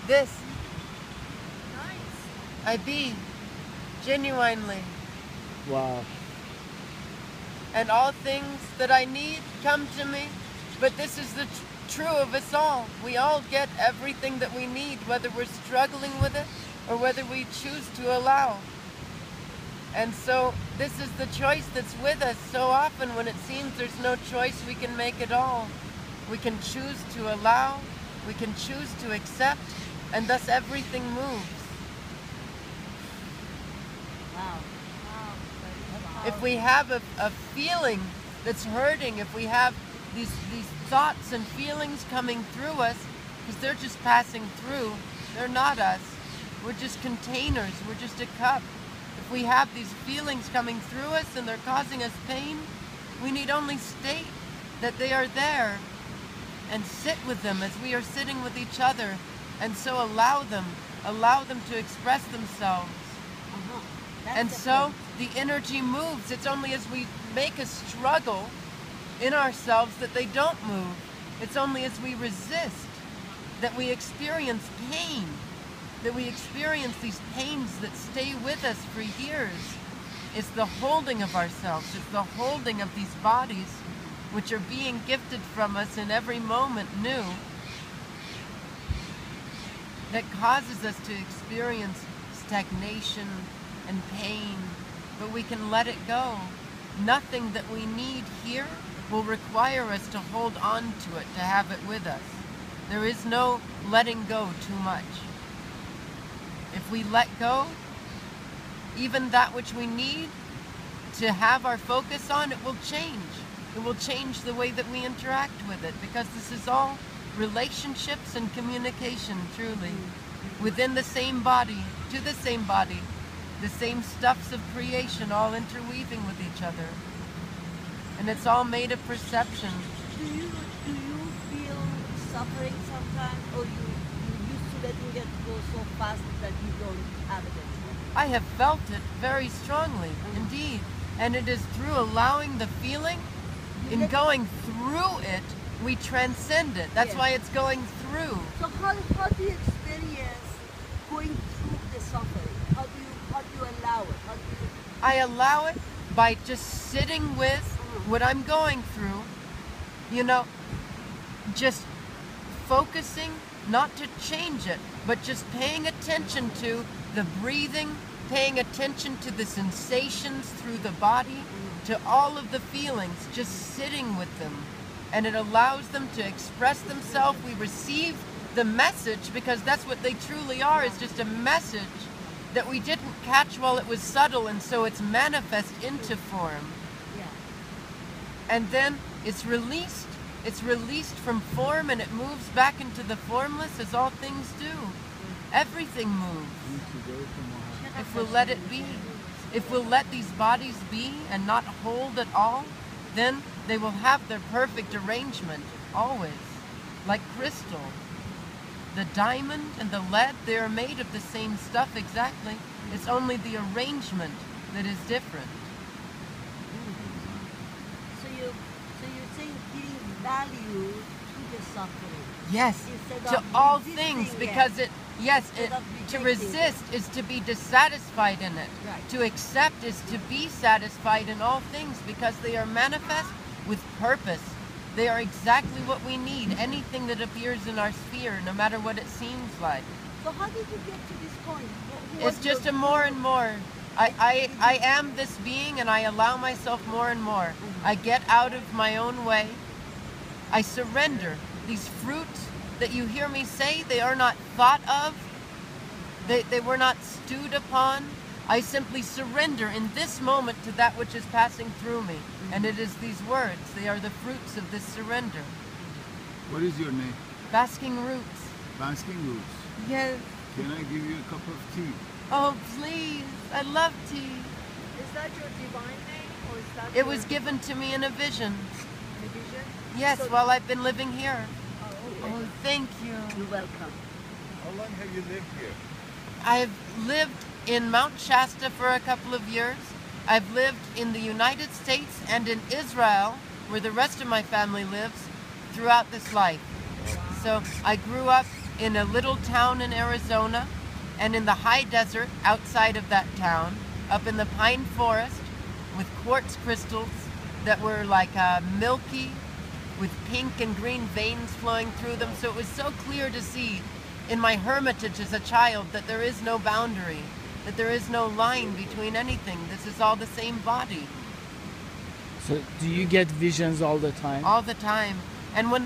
This Nice. I be, genuinely. Wow. And all things that I need come to me. But this is the true of us all. We all get everything that we need, whether we're struggling with it or whether we choose to allow. And so this is the choice that's with us so often when it seems there's no choice we can make at all. We can choose to allow, we can choose to accept, and thus everything moves. Wow. If we have a feeling that's hurting, if we have these thoughts and feelings coming through us, because they're just passing through, they're not us. We're just containers, we're just a cup. If we have these feelings coming through us and they're causing us pain, we need only state that they are there and sit with them as we are sitting with each other, and so allow them to express themselves. And so the energy moves. It's only as we make a struggle in ourselves that they don't move. It's only as we resist that we experience pain, that we experience these pains that stay with us for years. It's the holding of ourselves. It's the holding of these bodies which are being gifted from us in every moment new that causes us to experience stagnation and pain, but we can let it go. Nothing that we need here will require us to hold on to it, to have it with us. There is no letting go too much. If we let go, even that which we need to have our focus on, it will change. It will change the way that we interact with it, because this is all relationships and communication, truly. Within the same body, to the same body, the same stuffs of creation all interweaving with each other. And it's all made of perception. Do you feel suffering sometimes, or you used to letting it go so fast that you don't have it anymore? I have felt it very strongly, indeed. And it is through allowing the feeling, in going through it, we transcend it. That's why it's going through. So how do you experience going through the suffering? How do you allow it? How do you... I allow it by just sitting with what I'm going through, you know, just focusing, not to change it, but just paying attention to the breathing, paying attention to the sensations through the body, to all of the feelings, just sitting with them. And it allows them to express themselves. We receive the message, because that's what they truly are, is just a message that we didn't catch while it was subtle, and so it's manifest into form. Yeah. And then it's released from form, and it moves back into the formless, as all things do. Everything moves. If we'll let it be, if we'll let these bodies be and not hold at all, then they will have their perfect arrangement, always. Like crystal. The diamond and the lead, they are made of the same stuff exactly. It's only the arrangement that is different. So you're saying giving value to the suffering. Yes, Instead to of all resisting things, it. because Instead of to rejecting resist is to be dissatisfied in it. Right. To accept is to be satisfied in all things, because they are manifest with purpose. They are exactly what we need, anything that appears in our sphere, no matter what it seems like. So how did you get to this point? It's just a more and more. I am this being, and I allow myself more and more. I get out of my own way. I surrender. These fruits that you hear me say, they are not thought of. They were not stewed upon. I simply surrender in this moment to that which is passing through me. And it is these words. They are the fruits of this surrender. What is your name? Basking roots. Basking Roots. Yes. Can I give you a cup of tea? Oh, please. I love tea. Is that your divine name, or is that It was given to me in a vision. vision? Yes, while I've been living here. Oh, okay. Oh, thank you. You're welcome. How long have you lived here? I've lived in Mount Shasta for a couple of years. I've lived in the United States and in Israel, where the rest of my family lives, throughout this life. So I grew up in a little town in Arizona, and in the high desert outside of that town, up in the pine forest, with quartz crystals that were like milky, with pink and green veins flowing through them. So it was so clear to see in my hermitage as a child that there is no boundary, that there is no line between anything. This is all the same body, So do you get visions all the time? all the time. And when they